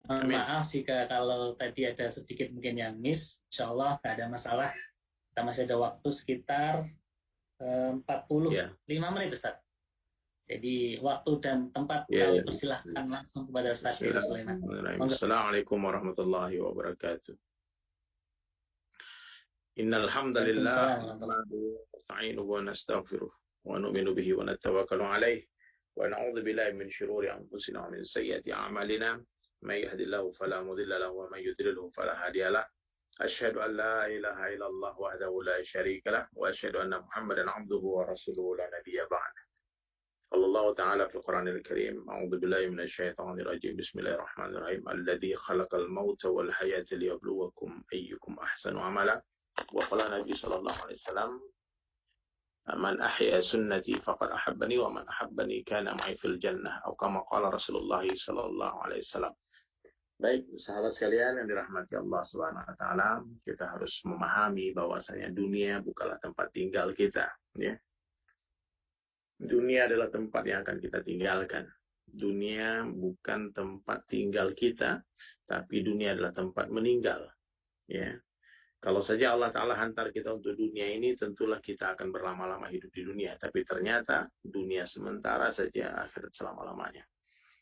Amin. Maaf jika kalau tadi ada sedikit mungkin yang miss. Insya Allah nggak ada masalah. Kita masih ada waktu sekitar 45 menit, Ustaz. Jadi waktu dan tempat kami persilahkan langsung kepada Ustaz Heri Sulaiman. Assalamualaikum warahmatullahi wabarakatuh. Innal hamdalillah nasta'inuhu wa nastaghfiruh wa nu'minu bihi wa natawakkalu alayh wa na'udzu billahi min shururi anfusina wa min sayyiati a'malina may yahdihillahu fala mudilla lahu wa may yudlilhu fala hadiya lahu. Asyhadu an la ilaha illallah wahdahu la syarika lah wa asyhadu anna Muhammadan 'abduhu wa rasuluhu la nabiyya ba'da. Allah Ta'ala fi Al-Quranil Karim, a'udzu billahi minasyaitonir rajim. Bismillahirrahmanirrahim. Alladzi khalaqal mauta wal hayata liyabluwakum ayyukum ahsanu amala. Wa qala Nabi sallallahu alaihi wasallam, man ahya sunnati faqad ahabbani wa man ahabbani kana ma'i fil jannah. Atau kama qala Rasulullah sallallahu alaihi wasallam. Baik, sahabat sekalian yang dirahmati Allah Subhanahu wa taala, kita harus memahami bahwasanya dunia bukanlah tempat tinggal kita, ya. Dunia adalah tempat yang akan kita tinggalkan. Dunia bukan tempat tinggal kita, tapi dunia adalah tempat meninggal. Ya, kalau saja Allah Ta'ala hantar kita untuk dunia ini, tentulah kita akan berlama-lama hidup di dunia. Tapi ternyata dunia sementara saja, akhirat selama-lamanya.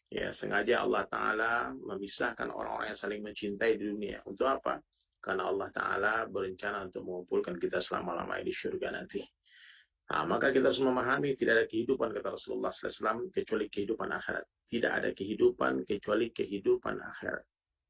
Ya, sengaja Allah Ta'ala memisahkan orang-orang yang saling mencintai di dunia. Untuk apa? Karena Allah Ta'ala berencana untuk mengumpulkan kita selama-lamanya di surga nanti. Nah, maka kita harus memahami tidak ada kehidupan, kata Rasulullah SAW, kecuali kehidupan akhirat. Tidak ada kehidupan kecuali kehidupan akhirat.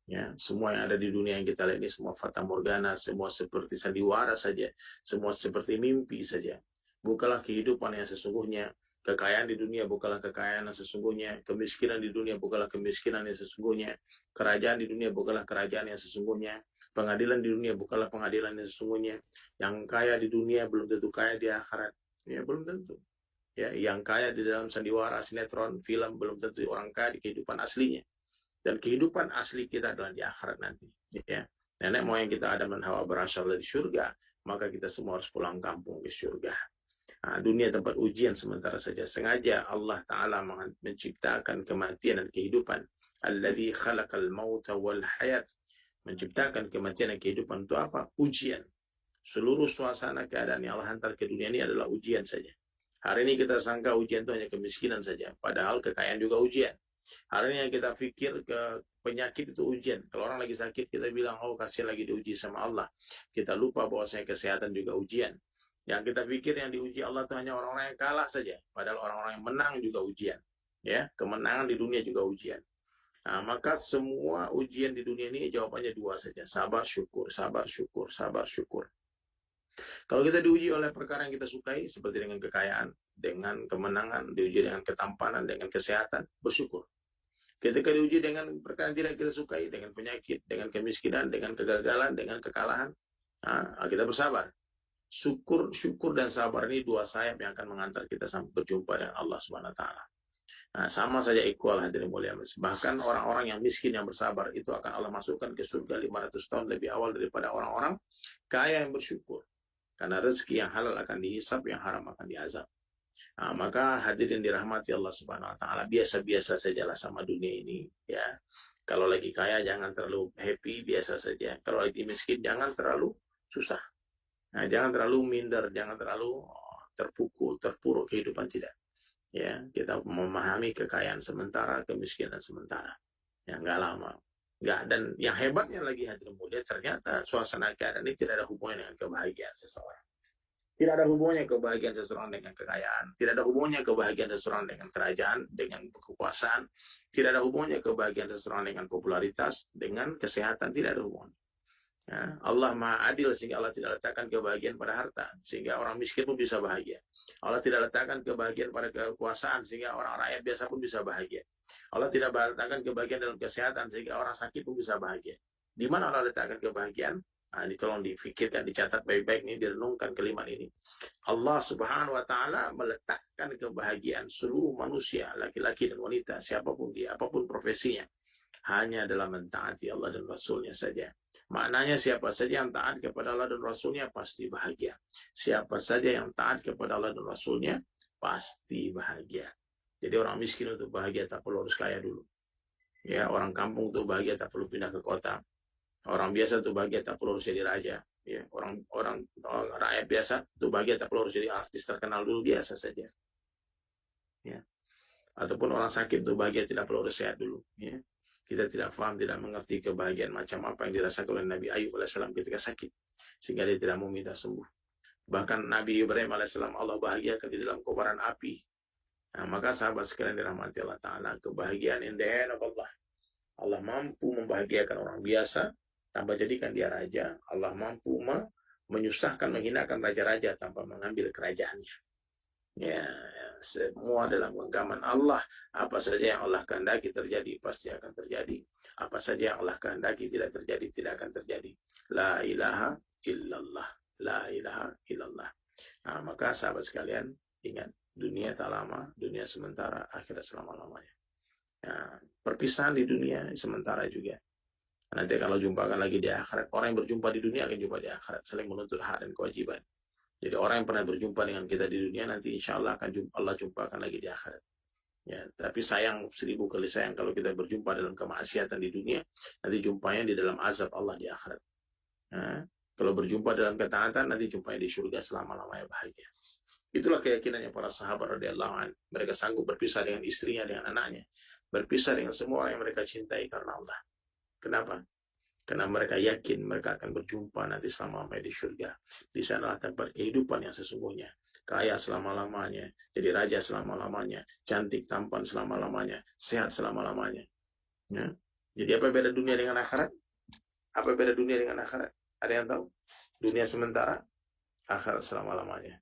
Ya, semua yang ada di dunia yang kita lihat ini semua fata morgana, semua seperti sandiwara saja, semua seperti mimpi saja. Bukanlah kehidupan yang sesungguhnya. Kekayaan di dunia bukanlah kekayaan yang sesungguhnya. Kemiskinan di dunia bukanlah kemiskinan yang sesungguhnya. Kerajaan di dunia bukanlah kerajaan yang sesungguhnya. Pengadilan di dunia bukanlah pengadilan yang sesungguhnya. Yang kaya di dunia belum tentu kaya di akhirat. Ya, belum tentu. Ya, yang kaya di dalam sandiwara, sinetron, film belum tentu orang kaya di kehidupan aslinya. Dan kehidupan asli kita adalah di akhirat nanti. Ya, nenek moyang kita Adam dan Hawa berasal dari surga, maka kita semua harus pulang kampung ke surga. Nah, dunia tempat ujian sementara saja. Sengaja Allah Ta'ala menciptakan kematian dan kehidupan. Alladzi khalaqal mauta wal hayat. Menciptakan kematian dan kehidupan untuk apa? Ujian. Seluruh suasana keadaan yang Allah hantar ke dunia ini adalah ujian saja. Hari ini kita sangka ujian itu hanya kemiskinan saja. Padahal kekayaan juga ujian. Hari ini yang kita pikir ke penyakit itu ujian. Kalau orang lagi sakit, kita bilang, oh kasihan lagi diuji sama Allah. Kita lupa bahwasanya kesehatan juga ujian. Yang kita pikir yang diuji Allah itu hanya orang-orang yang kalah saja. Padahal orang-orang yang menang juga ujian. Ya, kemenangan di dunia juga ujian. Nah, maka semua ujian di dunia ini jawabannya dua saja. Sabar, syukur, sabar, syukur, sabar, syukur. Kalau kita diuji oleh perkara yang kita sukai, seperti dengan kekayaan, dengan kemenangan, diuji dengan ketampanan, dengan kesehatan, bersyukur. Ketika diuji dengan perkara yang tidak kita sukai, dengan penyakit, dengan kemiskinan, dengan kegagalan, dengan kekalahan, kita bersabar. Syukur dan sabar ini dua sayap yang akan mengantar kita sampai berjumpa dengan Allah Subhanahu wa taala. Nah, sama saja equal hadirin mulia. Bahkan orang-orang yang miskin yang bersabar itu akan Allah masukkan ke surga 500 tahun lebih awal daripada orang-orang kaya yang bersyukur. Karena rezeki yang halal akan dihisap, yang haram akan diazab. Nah, maka hadirin dirahmati Allah Subhanahu wa taala, biasa-biasa sajalah sama dunia ini, ya. Kalau lagi kaya jangan terlalu happy, biasa saja. Kalau lagi miskin jangan terlalu susah. Nah, jangan terlalu minder, jangan terlalu terpukul, terpuruk kehidupan, tidak. Ya, kita memahami kekayaan sementara, kemiskinan sementara. Ya, enggak lama. Enggak, dan yang hebatnya lagi hadirin mulia, ternyata suasana keadaan ini tidak ada hubungannya dengan kebahagiaan seseorang. Tidak ada hubungannya kebahagiaan seseorang dengan kekayaan. Tidak ada hubungannya kebahagiaan seseorang dengan kerajaan, dengan kekuasaan. Tidak ada hubungannya kebahagiaan seseorang dengan popularitas, dengan kesehatan. Tidak ada hubungannya. Ya, Allah Maha Adil sehingga Allah tidak letakkan kebahagiaan pada harta sehingga orang miskin pun bisa bahagia. Allah tidak letakkan kebahagiaan pada kekuasaan sehingga orang rakyat biasa pun bisa bahagia. Allah tidak letakkan kebahagiaan dalam kesehatan sehingga orang sakit pun bisa bahagia. Di mana Allah letakkan kebahagiaan? Nah, ini tolong difikirkan, dicatat baik-baik, ini direnungkan kalimat ini. Allah Subhanahu wa taala meletakkan kebahagiaan seluruh manusia, laki-laki dan wanita, siapapun dia, apapun profesinya, hanya dalam mentaati Allah dan Rasulnya saja. Maknanya siapa saja yang taat kepada Allah dan Rasulnya pasti bahagia. Siapa saja yang taat kepada Allah dan Rasulnya pasti bahagia. Jadi orang miskin untuk bahagia tak perlu harus kaya dulu. Ya, orang kampung tuh bahagia tak perlu pindah ke kota. Orang biasa tuh bahagia tak perlu harus jadi raja. Ya, orang rakyat biasa tuh bahagia tak perlu harus jadi artis terkenal dulu, biasa saja. Ya. Ataupun orang sakit tuh bahagia tidak perlu harus sehat dulu. Ya. Kita tidak paham, tidak mengerti kebahagiaan macam apa yang dirasakan oleh Nabi Ayub alaihissalam ketika sakit, sehingga dia tidak mau minta sembuh. Bahkan Nabi Ibrahim alaihissalam Allah bahagiakan di dalam kobaran api. Nah, maka sahabat sekalian dirahmati Allah Ta'ala, kebahagiaan in the hand of Allah. Allah mampu membahagiakan orang biasa tanpa jadikan dia raja. Allah mampu menyusahkan, menghinakan raja-raja tanpa mengambil kerajaannya. Ya, semua dalam genggaman Allah. Apa saja yang Allah kehendaki terjadi, pasti akan terjadi. Apa saja yang Allah kehendaki tidak terjadi, tidak akan terjadi. La ilaha illallah. La ilaha illallah. Nah, maka sahabat sekalian, ingat, dunia tak lama, dunia sementara, akhirat selama-lamanya. Nah, perpisahan di dunia sementara juga. Nanti kalau jumpakan lagi di akhirat, orang yang berjumpa di dunia akan jumpa di akhirat, saling menuntut hak dan kewajiban. Jadi orang yang pernah berjumpa dengan kita di dunia, nanti insya Allah akan Allah jumpakan lagi di akhirat. Ya, tapi sayang, 1000 kali sayang kalau kita berjumpa dalam kemaksiatan di dunia, nanti jumpanya di dalam azab Allah di akhirat. Nah, kalau berjumpa dalam ketaatan, nanti jumpanya di surga selama-lamanya bahagia. Itulah keyakinannya para sahabat radhiyallahu anhu. Mereka sanggup berpisah dengan istrinya, dengan anaknya, berpisah dengan semua orang yang mereka cintai karena Allah. Kenapa? Karena mereka yakin mereka akan berjumpa nanti selama-lamanya di surga. Di sanalah tempat kehidupan yang sesungguhnya. Kaya selama-lamanya, jadi raja selama-lamanya, cantik tampan selama-lamanya, sehat selama-lamanya. Ya. Jadi apa beda dunia dengan akhirat? Apa beda dunia dengan akhirat? Ada yang tahu? Dunia sementara, akhirat selama-lamanya.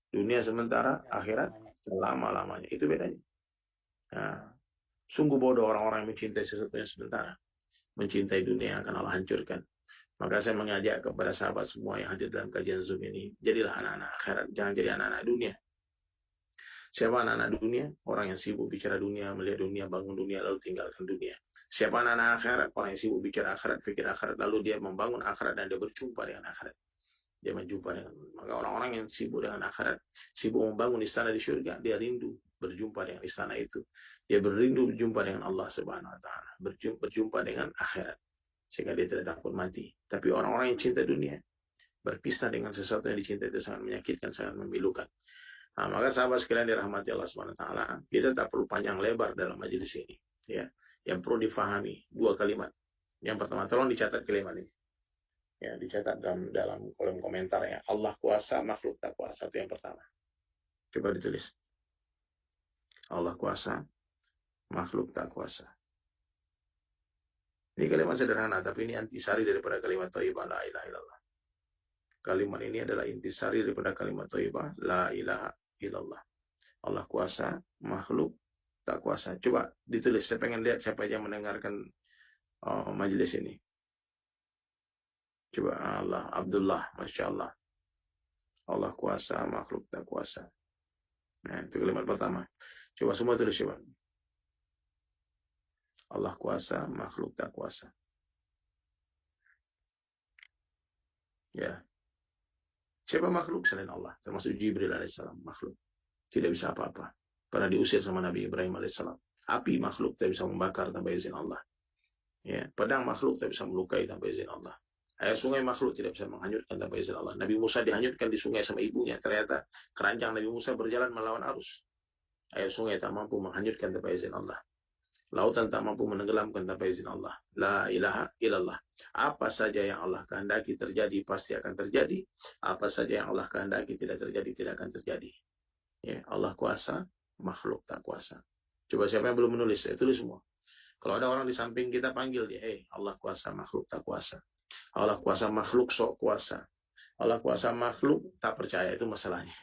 Dunia sementara, akhirat selama-lamanya. Itu bedanya. Nah, sungguh bodoh orang-orang yang mencintai sesuatu yang sementara. Mencintai dunia yang akan Allah hancurkan. Maka saya mengajak kepada sahabat semua yang hadir dalam kajian Zoom ini, jadilah anak-anak akhirat, jangan jadi anak-anak dunia. Siapa anak-anak dunia? Orang yang sibuk bicara dunia, melihat dunia, bangun dunia, lalu tinggalkan dunia. Siapa anak-anak akhirat? Orang yang sibuk bicara akhirat, pikir akhirat, lalu dia membangun akhirat dan dia berjumpa dengan akhirat. Dia menjumpa dengan, maka orang-orang yang sibuk dengan akhirat, sibuk membangun istana di surga, dia rindu berjumpa dengan istana itu. Dia berindu berjumpa dengan Allah Subhanahu wa taala, berjumpa dengan akhirat. Sehingga dia tidak takut mati. Tapi orang-orang yang cinta dunia, berpisah dengan sesuatu yang dicintai itu sangat menyakitkan, sangat memilukan. Nah, maka sahabat sekalian dirahmati Allah Subhanahu wa taala, kita tak perlu panjang lebar dalam majelis ini, ya. Yang perlu difahami 2 kalimat. Yang pertama, tolong dicatat kalimat ini. Ya, dicatat dalam kolom komentar ya. Allah kuasa, makhluk tak kuasa. Itu yang pertama. Coba ditulis. Allah kuasa, makhluk tak kuasa. Ini kalimat sederhana, tapi ini intisari daripada kalimat thayyibah la ilaha illallah. Kalimat ini adalah intisari daripada kalimat thayyibah la ilaha illallah. Allah kuasa, makhluk tak kuasa. Coba ditulis. Saya pengen lihat siapa yang mendengarkan majelis ini. Coba Allah, Abdullah, Masya Allah. Allah kuasa, makhluk tak kuasa. Nah, itu kalimat pertama. Coba semua tulis coba. Allah kuasa, makhluk tak kuasa. Ya. Siapa makhluk selain Allah? Termasuk Jibril alaihissalam, makhluk. Tidak bisa apa-apa. Pernah diusir sama Nabi Ibrahim alaihissalam. Api makhluk tak bisa membakar tanpa izin Allah. Ya, pedang makhluk tak bisa melukai tanpa izin Allah. Air sungai makhluk tidak bisa menghanyutkan tanpa izin Allah. Nabi Musa dihanyutkan di sungai sama ibunya. Ternyata keranjang Nabi Musa berjalan melawan arus. Air sungai tak mampu menghanyutkan tanpa izin Allah. Lautan tak mampu menenggelamkan tanpa izin Allah. La ilaha illallah. Apa saja yang Allah kehendaki terjadi, pasti akan terjadi. Apa saja yang Allah kehendaki tidak terjadi, tidak akan terjadi. Ya, Allah kuasa, makhluk tak kuasa. Coba siapa yang belum menulis, saya tulis semua. Kalau ada orang di samping kita, panggil dia. Allah kuasa, makhluk tak kuasa. Allah kuasa, makhluk sok kuasa. Allah kuasa, makhluk tak percaya, itu masalahnya.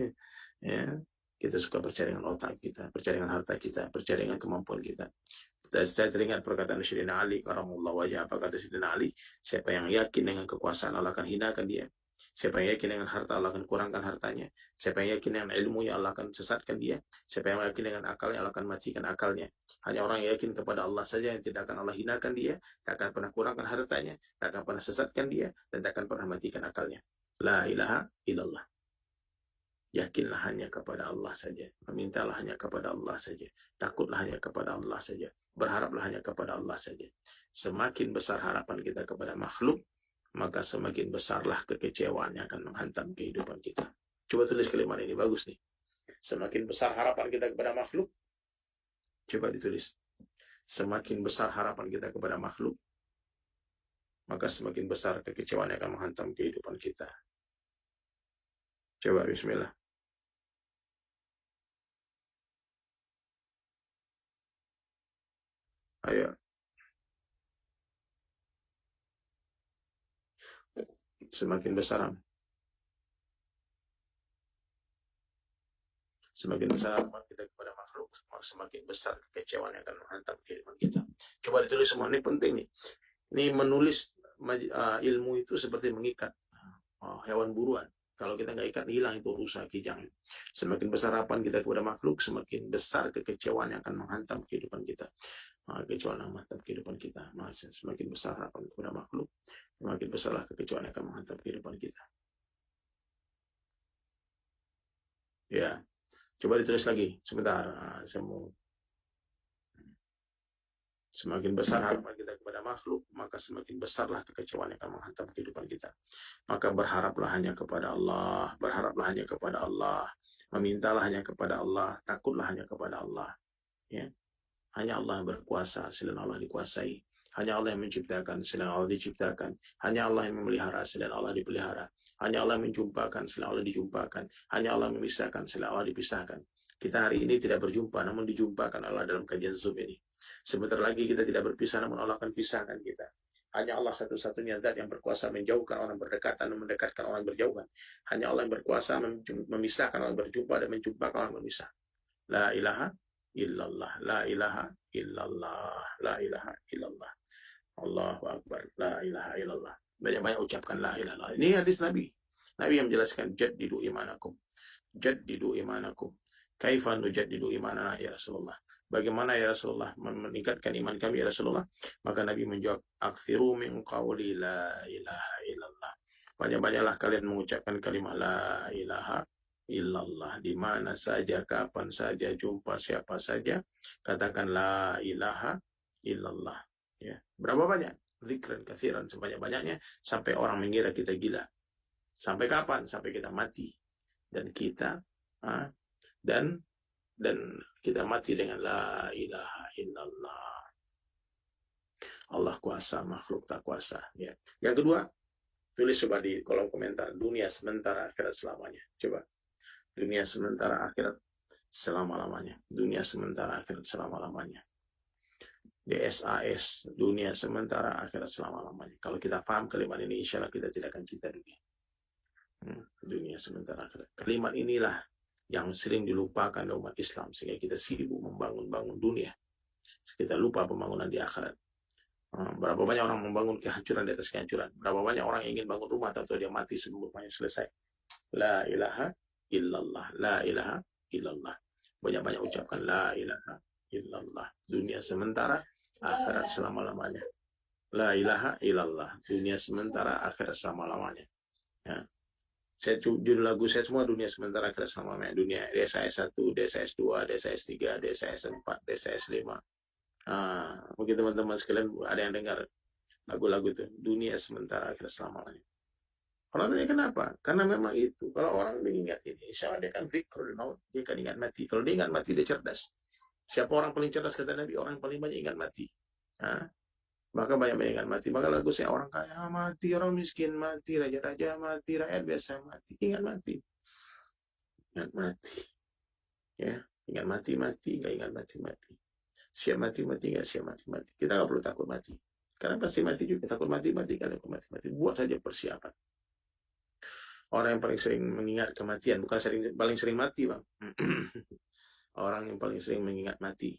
Ya, kita suka percaya dengan otak kita, percaya dengan harta kita, percaya dengan kemampuan kita. Saya teringat perkataan Sayyidina Ali karamullah wajah. Apa kata Sayyidina Ali? Siapa yang yakin dengan kekuasaan, Allah akan hinakan dia. Siapa yang yakin dengan harta, Allah akan kurangkan hartanya. Siapa yang yakin dengan ilmunya, Allah akan sesatkan dia. Siapa yang yakin dengan akalnya, Allah akan matikan akalnya. Hanya orang yang yakin kepada Allah saja yang tidak akan Allah hinakan dia, tak akan pernah kurangkan hartanya, tak akan pernah sesatkan dia, dan tak akan pernah matikan akalnya. La ilaha illallah. Yakinlah hanya kepada Allah saja. Memintalah hanya kepada Allah saja. Takutlah hanya kepada Allah saja. Berharaplah hanya kepada Allah saja. Semakin besar harapan kita kepada makhluk, maka semakin besarlah kekecewaan yang akan menghantam kehidupan kita. Coba tulis kalimat ini, bagus nih. Semakin besar harapan kita kepada makhluk, coba ditulis. Semakin besar harapan kita kepada makhluk, maka semakin besar kekecewaan yang akan menghantam kehidupan kita. Coba bismillah. Ayo. Semakin besar harapan kita kepada makhluk, semakin besar kekecewaan yang akan menghantam kehidupan kita. Coba ditulis semua, ini penting nih. Ini menulis ilmu itu seperti mengikat hewan buruan. Kalau kita nggak ikat, hilang itu rusak kijang. Semakin besar harapan kita kepada makhluk, semakin besar kekecewaan yang akan menghantam kehidupan kita. Kekecewaan yang menghantam kehidupan kita. Semakin besar harapan kepada makhluk, semakin besarlah kekecewaan yang akan menghantam kehidupan kita. Ya, coba ditulis lagi. Sebentar, saya mau. Semakin besar harapan kita kepada makhluk, maka semakin besarlah kekecewaan yang akan menghantam kehidupan kita. Maka berharaplah hanya kepada Allah, berharaplah hanya kepada Allah, memintalah hanya kepada Allah, takutlah hanya kepada Allah. Ya. Hanya Allah yang berkuasa, selain Allah dikuasai. Hanya Allah yang menciptakan, selain Allah diciptakan. Hanya Allah yang memelihara, selain Allah dipelihara. Hanya Allah yang menjumpakan, selain Allah dijumpakan. Hanya Allah yang memisahkan, selain Allah dipisahkan. Kita hari ini tidak berjumpa, namun dijumpakan Allah dalam kajian Zoom ini. Sebentar lagi kita tidak berpisah, namun Allah akan pisahkan kita. Hanya Allah satu-satunya zat yang berkuasa menjauhkan orang berdekatan dan mendekatkan orang berjauhan. Hanya Allah yang berkuasa memisahkan orang berjumpa dan menjumpakan orang berpisah. La ilaha illallah, la ilaha illallah, la ilaha illallah. Allahu akbar, la ilaha illallah. Banyak-banyak ucapkan la ilaha illallah. Ini hadis Nabi. Nabi yang menjelaskan jaddidu imanakum. Jaddidu imanakum. Kaifa nujaddidu imanana ya Rasulullah? Bagaimana ya Rasulullah meningkatkan iman kami ya Rasulullah? Maka Nabi menjawab, aksiru min qawli la ilaha illallah. Banyak-banyaklah kalian mengucapkan kalimat la ilaha illallah. Di mana saja, kapan saja, jumpa siapa saja, katakan la ilaha illallah. Ya. Berapa banyak? Zikran kathiran, sebanyak-banyaknya, sampai orang mengira kita gila. Sampai kapan? Sampai kita mati. Dan kita dan kita mati dengan la ilaha illallah. Allah kuasa, makhluk tak kuasa. Ya. Yang kedua, tulis coba di kolom komentar, dunia sementara, akhirat selamanya. Coba. Dunia sementara, akhirat selama-lamanya. Dunia sementara, akhirat selama-lamanya. DSAS, dunia sementara, akhirat selama-lamanya. Kalau kita paham kalimat ini, insya Allah kita tidak akan cinta dunia. Dunia sementara, akhirat. Kalimat inilah yang sering dilupakan oleh umat Islam, sehingga kita sibuk membangun dunia. Kita lupa pembangunan di akhirat. Berapa banyak orang membangun kehancuran di atas kehancuran. Berapa banyak orang ingin bangun rumah atau dia mati sebelum rumahnya selesai. La ilaha illallah, la ilaha illallah. Banyak-banyak ucapkan la ilaha illallah. Dunia sementara, akhirat selama-lamanya. La ilaha illallah. Dunia sementara, akhirat selama-lamanya. Ya. Judul lagu saya semua dunia sementara, akhirat selama-lamanya. Dunia DSAS 1, DSAS 2, DSAS 3, DSAS 4, DSAS 5. Mungkin teman-teman sekalian ada yang dengar lagu-lagu itu. Dunia sementara, akhirat selama-lamanya. Orang tanya kenapa? Karena memang itu. Kalau orang mengingat ini, insya Allah dia akan zikrul maut. Dia akan ingat mati. Kalau dia ingat mati, dia cerdas. Siapa orang paling cerdas kata Nabi? Orang yang paling banyak ingat mati. Maka banyak-banyak ingat mati. Maka lagu saya, orang kaya mati, orang miskin mati, raja-raja mati, rakyat biasa mati. Ingat mati. Ingat mati. Ya, ingat mati-mati, nggak ingat mati-mati. Siap mati-mati, nggak siap mati-mati. Kita nggak perlu takut mati. Karena pasti mati juga. Takut mati-mati, nggak takut mati-mati. Buat saja persiapan. Orang yang paling sering mengingat kematian, bukan paling sering mati, Bang. Orang yang paling sering mengingat mati.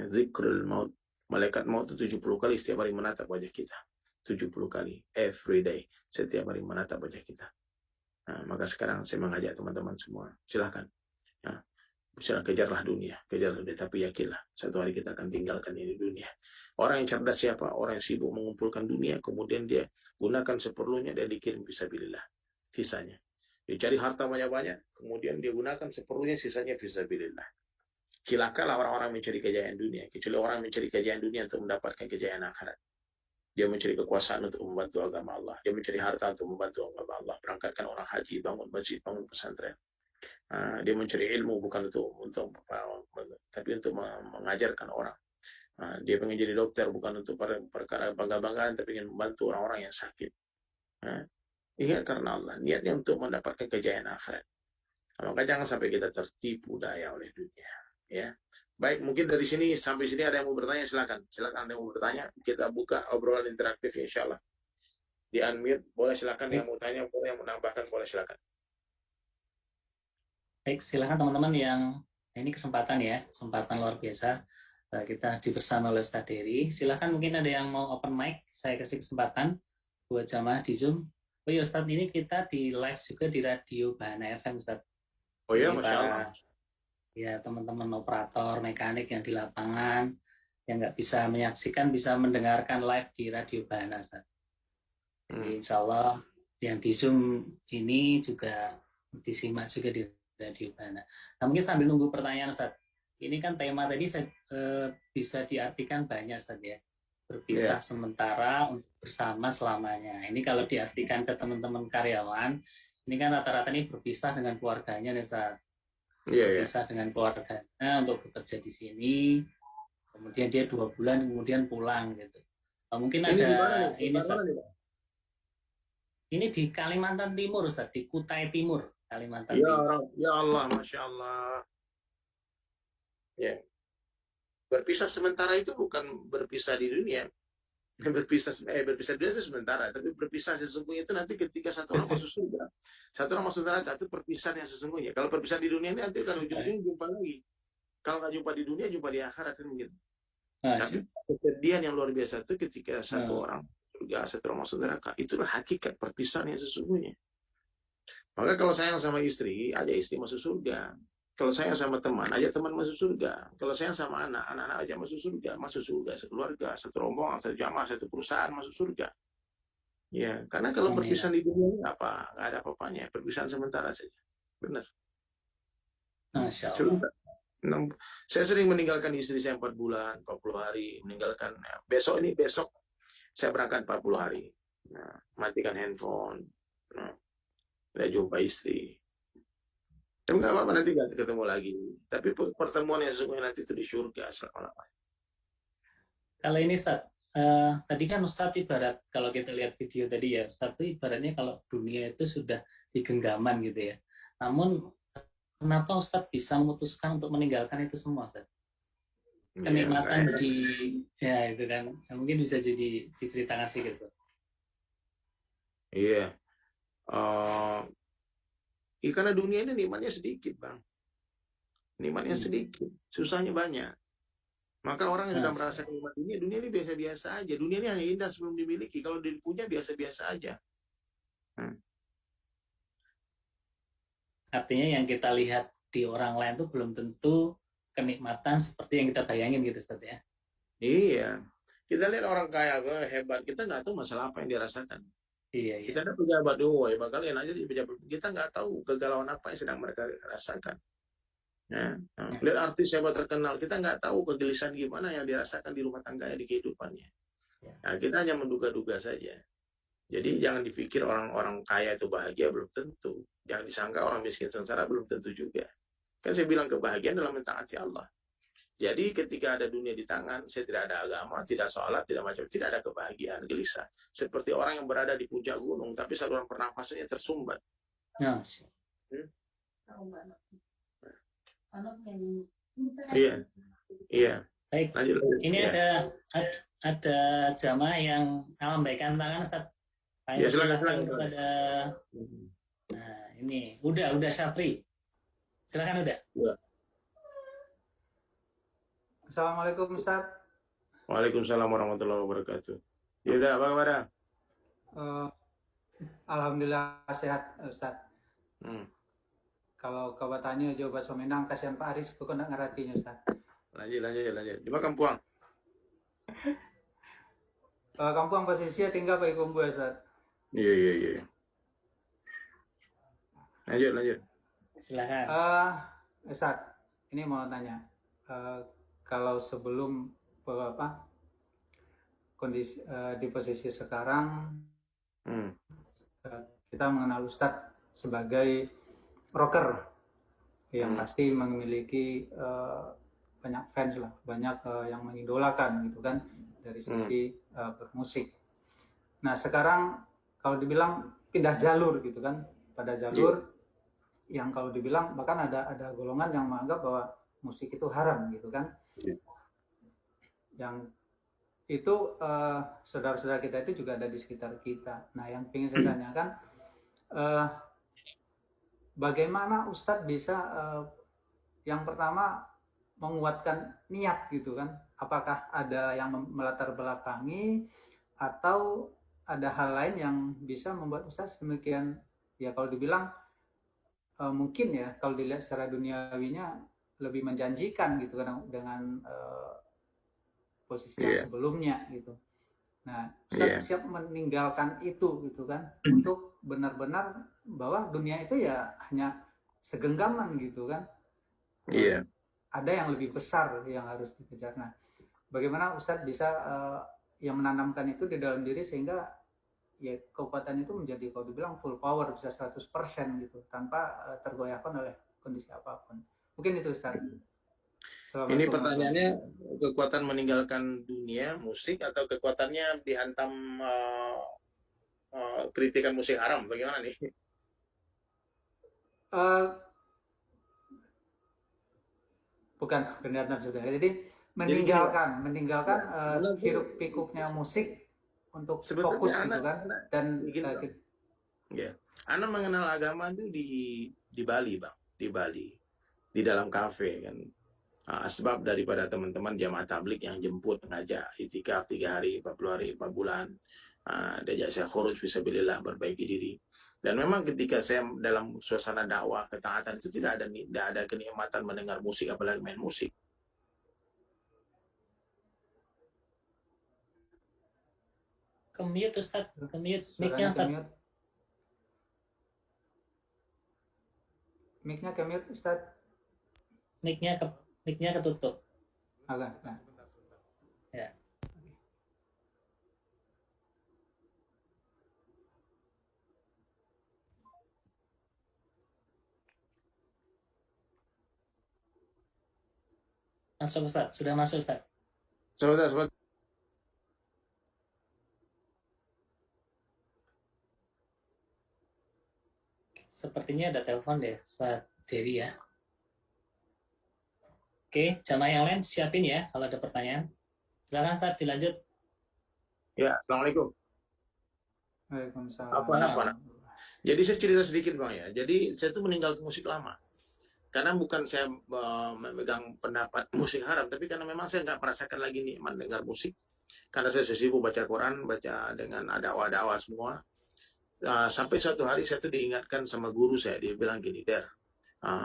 Zikrul maut. Malaikat maut itu 70 kali setiap hari menatap wajah kita. 70 kali. Every day. Setiap hari menatap wajah kita. Maka sekarang saya mengajak teman-teman semua. Silahkan. Silahkan kejarlah dunia. Kejarlah dunia. Tapi yakinlah. Satu hari kita akan tinggalkan ini dunia. Orang yang cerdas siapa? Orang yang sibuk mengumpulkan dunia. Kemudian dia gunakan seperlunya dan dikirim fisabilillah. Sisanya. Dicari harta banyak-banyak, kemudian dia gunakan seperlunya, sisanya fisabilillah. Celakalah orang-orang mencari kejayaan dunia, kecuali orang mencari kejayaan dunia untuk mendapatkan kejayaan akhirat. Dia mencari kekuasaan untuk membantu agama Allah. Dia mencari harta untuk membantu agama Allah. Berangkatkan orang haji, bangun masjid, bangun pesantren. Dia mencari ilmu bukan untuk tapi untuk mengajarkan orang. Dia pengen jadi dokter bukan untuk perkara bangga-banggaan, tapi ingin membantu orang-orang yang sakit. Ingat karena Allah, niatnya untuk mendapatkan kejayaan akhirat. Maka jangan sampai kita tertipu daya oleh dunia. Ya, baik, mungkin dari sini sampai sini ada yang mau bertanya, silakan ada yang mau bertanya, kita buka obrolan interaktif insyaallah. Di unmute, boleh silakan yang mau tanya, boleh yang mau menambahkan, boleh silakan. Baik, silakan teman-teman yang ini kesempatan luar biasa. Kita bersama oleh Ustadz Dery. Silakan mungkin ada yang mau open mic, saya kasih kesempatan buat jamaah di Zoom. Oh iya Ustadz, ini kita di live juga di Radio Bahana FM Ustadz. Oh iya, Masya Allah. Ya, teman-teman operator, mekanik yang di lapangan, yang nggak bisa menyaksikan, bisa mendengarkan live di Radio Bahana, Ustaz. Jadi, insya Allah yang di Zoom ini juga disimak juga di Radio Bahana. Nah, mungkin sambil nunggu pertanyaan, Ustaz. Ini kan tema tadi bisa diartikan banyak, Ustaz ya. Berpisah sementara untuk bersama selamanya. Ini kalau diartikan ke teman-teman karyawan, ini kan rata-rata ini berpisah dengan keluarganya, nih, Ustaz. Berpisah dengan keluarganya untuk bekerja di sini, kemudian dia 2 bulan kemudian pulang gitu. Mungkin ini ada ini di Kalimantan Timur Ustaz, di Kutai Timur, Kalimantan Timur. Ya Allah, Masya Allah. Ya. Berpisah sementara itu bukan berpisah di dunia. Berpisah di dunia itu sementara, tapi berpisah sesungguhnya itu nanti ketika satu orang masuk surga, satu orang masuk neraka, itu perpisahan yang sesungguhnya. Kalau perpisahan di dunia ini nanti akan ujung-ujung jumpa lagi. Kalau nggak jumpa di dunia, jumpa di akhirat kan begitu. Tapi kejadian yang luar biasa itu ketika satu orang surga, satu orang masuk neraka, itulah hakikat perpisahan yang sesungguhnya. Maka kalau sayang sama istri, aja istri masuk surga. Kalau sayang sama teman, aja teman masuk surga. Kalau sayang sama anak, anak-anak aja masuk surga, sekeluarga, satu rombongan, satu jamaah, satu perusahaan masuk surga. Ya, karena kalau perpisahan di dunia ini nggak ada apa-apanya, perpisahan sementara saja. Benar. Masya Allah. Saya sering meninggalkan istri saya 4 bulan, 40 hari, meninggalkan. Besok saya berangkat 40 hari. Nah, matikan handphone. Tidak jumpa istri. Tapi nggak apa-apa, nanti ketemu lagi. Tapi pertemuan yang sesungguhnya nanti itu di surga selama-lamanya. Kalau ini Ustaz, tadi kan Ustaz ibarat, kalau kita lihat video tadi ya, Ustaz itu ibaratnya kalau dunia itu sudah di genggaman gitu ya. Namun kenapa Ustaz bisa memutuskan untuk meninggalkan itu semua, Ustaz? Kenikmatan ya itu kan, mungkin bisa jadi diceritakan sih gitu. Iya. Karena dunia ini nikmatnya sedikit, Bang. Nikmatnya sedikit, susahnya banyak. Maka orang yang sudah merasa nikmat dunia ini biasa-biasa aja. Dunia ini hanya indah sebelum dimiliki. Kalau dipunya biasa-biasa aja. Artinya yang kita lihat di orang lain itu belum tentu kenikmatan seperti yang kita bayangin gitu, Ustaz ya. Iya. Kita lihat orang kaya hebat, kita nggak tahu masalah apa yang dirasakan. Iya. Kita ada pejabat hebat kalian aja di pejabat. Kita nggak tahu kegalauan apa yang sedang mereka rasakan. Ya. Lihat artis hebat terkenal, kita nggak tahu kegelisahan gimana yang dirasakan di rumah tangganya, di kehidupannya. Nah, kita hanya menduga-duga saja. Jadi jangan dipikir orang-orang kaya itu bahagia, belum tentu. Jangan disangka orang miskin sengsara, belum tentu juga. Kan saya bilang kebahagiaan dalam mentaati Allah. Jadi ketika ada dunia di tangan, saya tidak ada agama, tidak sholat, tidak macam, tidak ada kebahagiaan, gelisah. Seperti orang yang berada di puncak gunung, tapi saluran pernafasannya tersumbat. Iya. Baik. Lanjut. Ini ada jamaah yang melambaikan tangan, Ustaz. Ya, silakan. Nah, ini udah Syafri. Silakan udah. Ya. Assalamualaikum Ustaz. Waalaikumsalam warahmatullahi wabarakatuh. Ya udah, apa kabar? Alhamdulillah sehat Ustaz. Kalau kau bertanya jawab bahasa Minang, kasihan Pak Aris, kau nak ngeratinya Ustaz. Lanjut. Di mana Kampuang? Kampuang posisinya tinggal Pak Ikumbu Ustaz. Iya. Lanjut. Silakan. Ustaz, ini mau tanya, kalau sebelum kondisi di posisi sekarang, kita mengenal Ustadz sebagai rocker yang pasti memiliki banyak fans lah, banyak yang mengidolakan gitu kan dari sisi bermusik. Nah sekarang kalau dibilang pindah jalur gitu kan, pada jalur yang kalau dibilang bahkan ada golongan yang menganggap bahwa musik itu haram gitu kan, yang itu saudara-saudara kita itu juga ada di sekitar kita. Nah yang ingin saya tanyakan, bagaimana Ustadz bisa yang pertama menguatkan niat gitu kan, apakah ada yang melatar belakangi atau ada hal lain yang bisa membuat Ustadz demikian, ya kalau dibilang mungkin ya kalau dilihat secara duniawinya lebih menjanjikan gitu kan dengan posisi yang sebelumnya gitu. Nah, Ustadz siap meninggalkan itu gitu kan, untuk benar-benar bahwa dunia itu ya hanya segenggaman gitu kan. Ada yang lebih besar yang harus dikejar. Nah, bagaimana Ustadz bisa yang menanamkan itu di dalam diri sehingga ya kekuatan itu menjadi kalau dibilang full power, bisa 100% gitu tanpa tergoyahkan oleh kondisi apapun. Mungkin itu Ustadz. Ini pertanyaannya, kekuatan meninggalkan dunia musik atau kekuatannya dihantam kritikan musik haram? Bagaimana nih? Bukan benar-benar juga. Jadi meninggalkan hiruk pikuknya musik untuk fokus gitu kan. Dan Ana mengenal agama itu di Bali, Bang, di Bali, di dalam kafe kan. Sebab daripada teman-teman jamaah tablik yang jemput ngajak itikaf 3 hari, 40 hari, 4 bulan, diajak saya khuruj fisabilillah, berbaiki diri. Dan memang ketika saya dalam suasana dakwah ketaatan itu tidak ada kenikmatan mendengar musik apalagi main musik. Kemute Ustaz, kemute mic-nya Ustaz. Mic-nya kemute Ustaz. Mic-nya ketutup. Agak. Ya. Masuk Ustaz, sudah masuk Ustaz. Sebentar. Sepertinya ada telepon deh, Ustaz Dery ya. Oke, jamaah yang lain siapin ya kalau ada pertanyaan. Silakan Ustaz, dilanjut. Ya, Assalamualaikum. Waalaikumsalam. Apa? Jadi saya cerita sedikit Bang ya. Jadi saya tuh meninggalkan musik lama. Karena bukan saya memegang pendapat musik haram, tapi karena memang saya nggak merasakan lagi nikmat dengar musik. Karena saya sibuk baca Quran, baca dengan dakwah-dakwah semua. Sampai suatu hari saya tuh diingatkan sama guru saya, dia bilang gini, Der,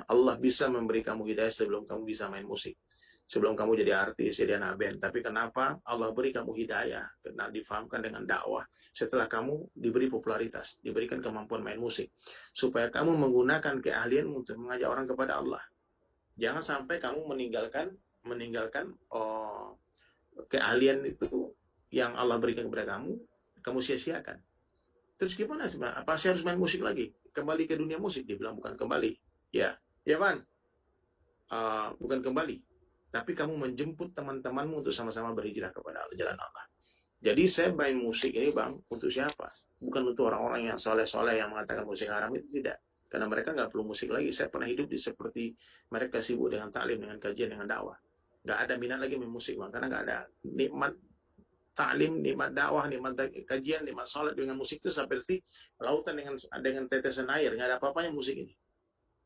Allah bisa memberi kamu hidayah sebelum kamu bisa main musik. Sebelum kamu jadi artis, jadi anak band. Tapi kenapa Allah beri kamu hidayah? Karena difahamkan dengan dakwah. Setelah kamu diberi popularitas, diberikan kemampuan main musik. Supaya kamu menggunakan keahlianmu untuk mengajak orang kepada Allah. Jangan sampai kamu meninggalkan keahlian itu yang Allah berikan kepada kamu sia-siakan. Terus gimana sebenarnya? Apa saya harus main musik lagi? Kembali ke dunia musik? Dia bilang bukan kembali. Ya Van, bukan kembali, tapi kamu menjemput teman-temanmu untuk sama-sama berhijrah kepada jalan Allah. Jadi saya main musik ini Bang, untuk siapa? Bukan untuk orang-orang yang soleh-soleh yang mengatakan musik haram, itu tidak. Karena mereka nggak perlu musik lagi. Saya pernah hidup seperti mereka sibuk dengan taklim, dengan kajian, dengan dakwah. Nggak ada minat lagi main musik Bang, karena nggak ada nikmat taklim, nikmat dakwah, nikmat kajian, nikmat sholat dengan musik itu seperti lautan dengan tetesan air, nggak ada apa-apanya musik ini.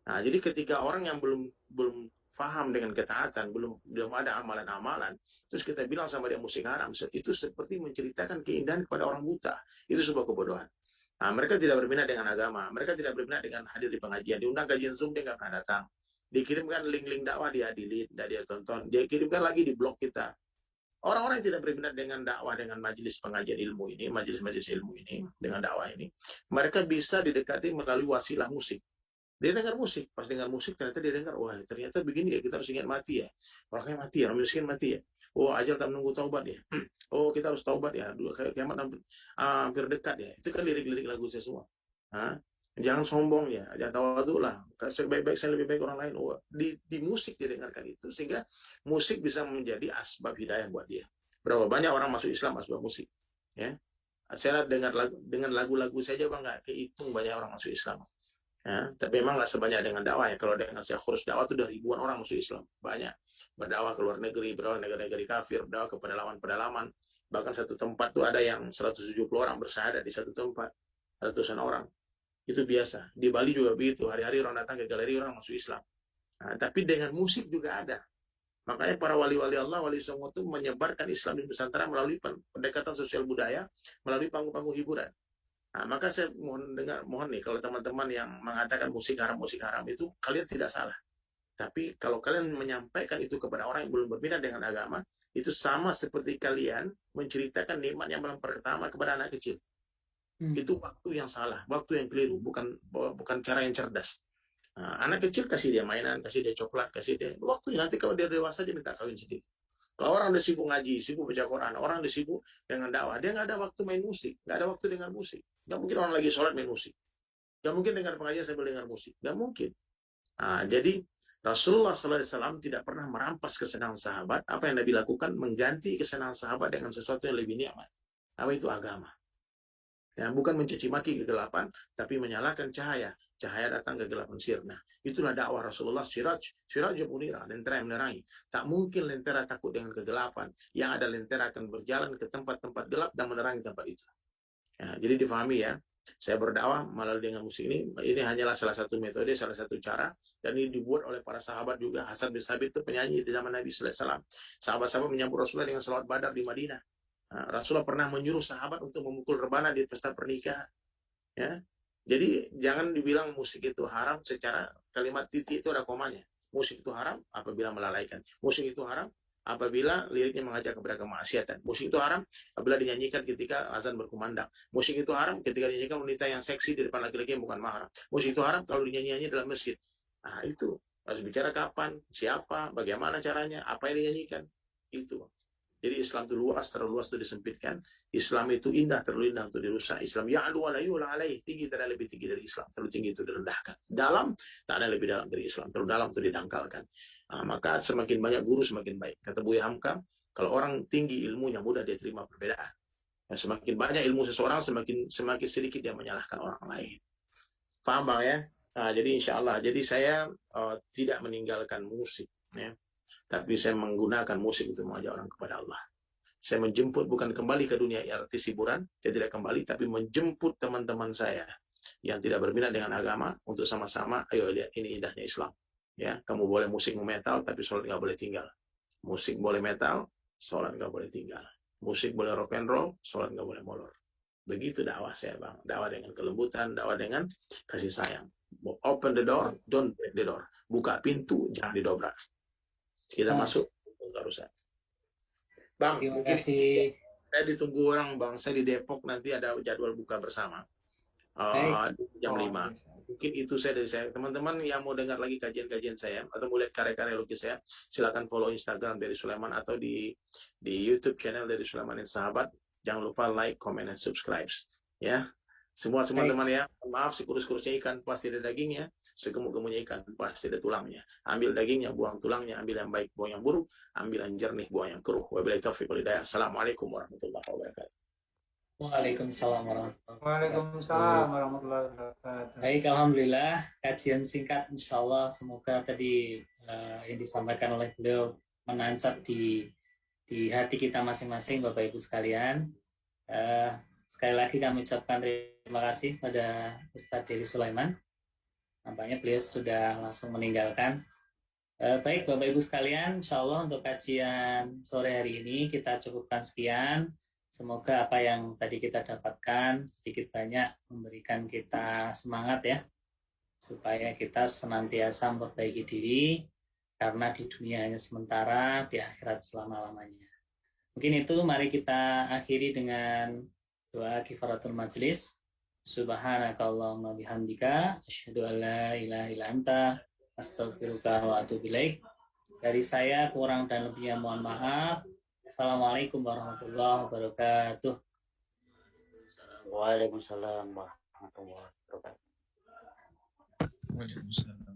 Nah, jadi ketika orang yang belum paham dengan ketaatan, belum ada amalan-amalan, terus kita bilang sama dia musik haram, itu seperti menceritakan keindahan kepada orang buta. Itu sebuah kebodohan. Nah, mereka tidak berminat dengan agama, mereka tidak berminat dengan hadir di pengajian, diundang kajian Zoom dia nggak pernah datang. Dikirimkan link-link dakwah dia delete, dia tonton, dia kirimkan lagi di blog kita. Orang-orang yang tidak berminat dengan dakwah, dengan majelis pengajian ilmu ini, majelis-majelis ilmu ini, dengan dakwah ini, mereka bisa didekati melalui wasilah musik. Dia dengar musik, pas dengar musik ternyata dia dengar, wah ternyata begini ya, kita harus ingat mati ya, orangnya mati ya, orang miskin mati ya, oh ajal tak menunggu taubat ya, oh kita harus taubat ya, kiamat hampir dekat ya. Itu kan lirik-lirik lagu saya semua. Hah? Jangan sombong ya, jangan tawadhu lah, sebaik-baik saya lebih baik orang lain. Oh, di musik dia dengarkan itu, sehingga musik bisa menjadi asbab hidayah buat dia. Berapa banyak orang masuk Islam asbab musik, ya. Saya dengar lagu, dengan lagu-lagu saja bang, nggak kehitung banyak orang masuk Islam. Ya, tapi memang nggak sebanyak dengan dakwah ya. Kalau dengan saya kursus dakwah itu udah ribuan orang masuk Islam, banyak berdakwah ke luar negeri, berdakwah negara-negara kafir, berdakwah ke pedalaman-pedalaman. Bahkan satu tempat tuh ada yang 170 orang bersyahadat di satu tempat, ratusan orang. Itu biasa. Di Bali juga begitu. Hari-hari orang datang ke galeri, orang masuk Islam. Nah, tapi dengan musik juga ada. Makanya para wali-wali Allah, wali songo itu menyebarkan Islam di Nusantara melalui pendekatan sosial budaya, melalui panggung-panggung hiburan. Nah, maka saya mohon nih, kalau teman-teman yang mengatakan musik haram itu, kalian tidak salah. Tapi kalau kalian menyampaikan itu kepada orang yang belum berminat dengan agama, itu sama seperti kalian menceritakan nikmat yang malam pertama kepada anak kecil. Itu waktu yang salah, waktu yang keliru, bukan cara yang cerdas. Nah, anak kecil kasih dia mainan, kasih dia coklat, kasih dia waktu. Nanti kalau dia dewasa dia minta kawin sendiri. Kalau orang udah sibuk ngaji, sibuk baca Quran, orang udah sibuk dengan dakwah, dia nggak ada waktu main musik, nggak ada waktu dengar musik. Nggak mungkin orang lagi sholat main musik. Nggak mungkin dengar pengajian sambil dengar musik. Nggak mungkin. Nah, jadi Rasulullah SAW tidak pernah merampas kesenangan sahabat. Apa yang Nabi lakukan? Mengganti kesenangan sahabat dengan sesuatu yang lebih nikmat. Apa itu agama? Ya, bukan mencaci maki kegelapan, tapi menyalakan cahaya. Cahaya datang kegelapan sirna. Itulah dakwah Rasulullah. Siraj munira, lentera yang menerangi. Tak mungkin lentera takut dengan kegelapan. Yang ada lentera akan berjalan ke tempat-tempat gelap dan menerangi tempat itu. Ya, jadi difahami ya. Saya berdakwah melalui dengan musik ini hanyalah salah satu metode, salah satu cara, dan ini dibuat oleh para sahabat juga. Hasan bin Sabit itu penyanyi di zaman Nabi Sallallahu Alaihi Wasallam. Sahabat-sahabat menyambut Rasulullah dengan salawat Badar di Madinah. Nah, Rasulullah pernah menyuruh sahabat untuk memukul rebana di pesta pernikahan. Ya, jadi jangan dibilang musik itu haram secara kalimat titik itu ada komanya. Musik itu haram apabila melalaikan. Musik itu haram apabila liriknya mengajak kepada kemaksiatan. Musik itu haram apabila dinyanyikan ketika azan berkumandang. Musik itu haram ketika dinyanyikan wanita yang seksi di depan laki-laki yang bukan mahram. Musik itu haram kalau dinyanyikannya dalam masjid. Nah, itu harus bicara kapan, siapa, bagaimana caranya, apa yang dinyanyikan. Itu. Jadi Islam itu luas, terlalu luas itu disempitkan. Islam itu indah, terlalu indah untuk dirusak. Islam ya'lu wa la yu'la alaih, tinggi tidak lebih tinggi dari Islam, terlalu tinggi itu direndahkan. Dalam, tak ada lebih dalam dari Islam, terlalu dalam itu didangkalkan. Nah, maka semakin banyak guru semakin baik. Kata Buya Hamka, kalau orang tinggi ilmunya mudah dia terima perbedaan. Dan semakin banyak ilmu seseorang, semakin sedikit dia menyalahkan orang lain. Paham Bang ya? Nah, jadi insya Allah, jadi saya tidak meninggalkan musik. Ya. Tapi saya menggunakan musik itu mengajak orang kepada Allah. Saya menjemput bukan kembali ke dunia artis hiburan, saya tidak kembali, tapi menjemput teman-teman saya yang tidak berminat dengan agama untuk sama-sama, ayo lihat ini indahnya Islam. Ya, kamu boleh musik metal, tapi sholat nggak boleh tinggal. Musik boleh metal, sholat nggak boleh tinggal. Musik boleh rock and roll, sholat nggak boleh molor. Begitu dakwah saya Bang. Dakwah dengan kelembutan, dakwah dengan kasih sayang. Open the door, don't break the door. Buka pintu, jangan didobrak. Kita masuk, nggak rusak. Bang, terima kasih. Saya ditunggu orang Bang, saya di Depok nanti ada jadwal buka bersama. Jam 5. Mungkin itu saya dari saya. Teman-teman yang mau dengar lagi kajian-kajian saya, atau mau lihat karya-karya lukis saya, silakan follow Instagram dari Sulaiman, atau di YouTube channel dari Sulaiman dan Sahabat. Jangan lupa like, comment, dan subscribe. Ya, semua teman-teman ya, maaf sekurus-kurusnya ikan pasti ada dagingnya, segemuk-gemuknya ikan pasti ada tulangnya. Ambil dagingnya, buang tulangnya, ambil yang baik, buang yang buruk, ambil yang jernih, buang yang keruh. Wabillahi taufiq wal hidayah. Assalamualaikum warahmatullahi wabarakatuh. Waalaikumsalam warahmatullahi wabarakatuh. Baik, alhamdulillah kajian singkat, insya Allah semoga tadi yang disampaikan oleh beliau menancap di hati kita masing-masing, Bapak Ibu sekalian. Sekali lagi kami ucapkan terima kasih pada Ustadz Deli Sulaiman. Nampaknya beliau sudah langsung meninggalkan. Baik Bapak Ibu sekalian, insya Allah untuk kajian sore hari ini kita cukupkan sekian. Semoga apa yang tadi kita dapatkan sedikit banyak memberikan kita semangat ya, supaya kita senantiasa memperbaiki diri, karena di dunia hanya sementara, di akhirat selama-lamanya. Mungkin itu, mari kita akhiri dengan doa kifaratul majlis. Subhanakallahumma bihamdika asyhadu an la ilaha illa anta astaghfiruka wa atubu ilaik. Dari saya kurang dan lebihnya mohon maaf. Assalamualaikum warahmatullahi wabarakatuh. Waalaikumsalam warahmatullahi wabarakatuh. Waalaikumsalam.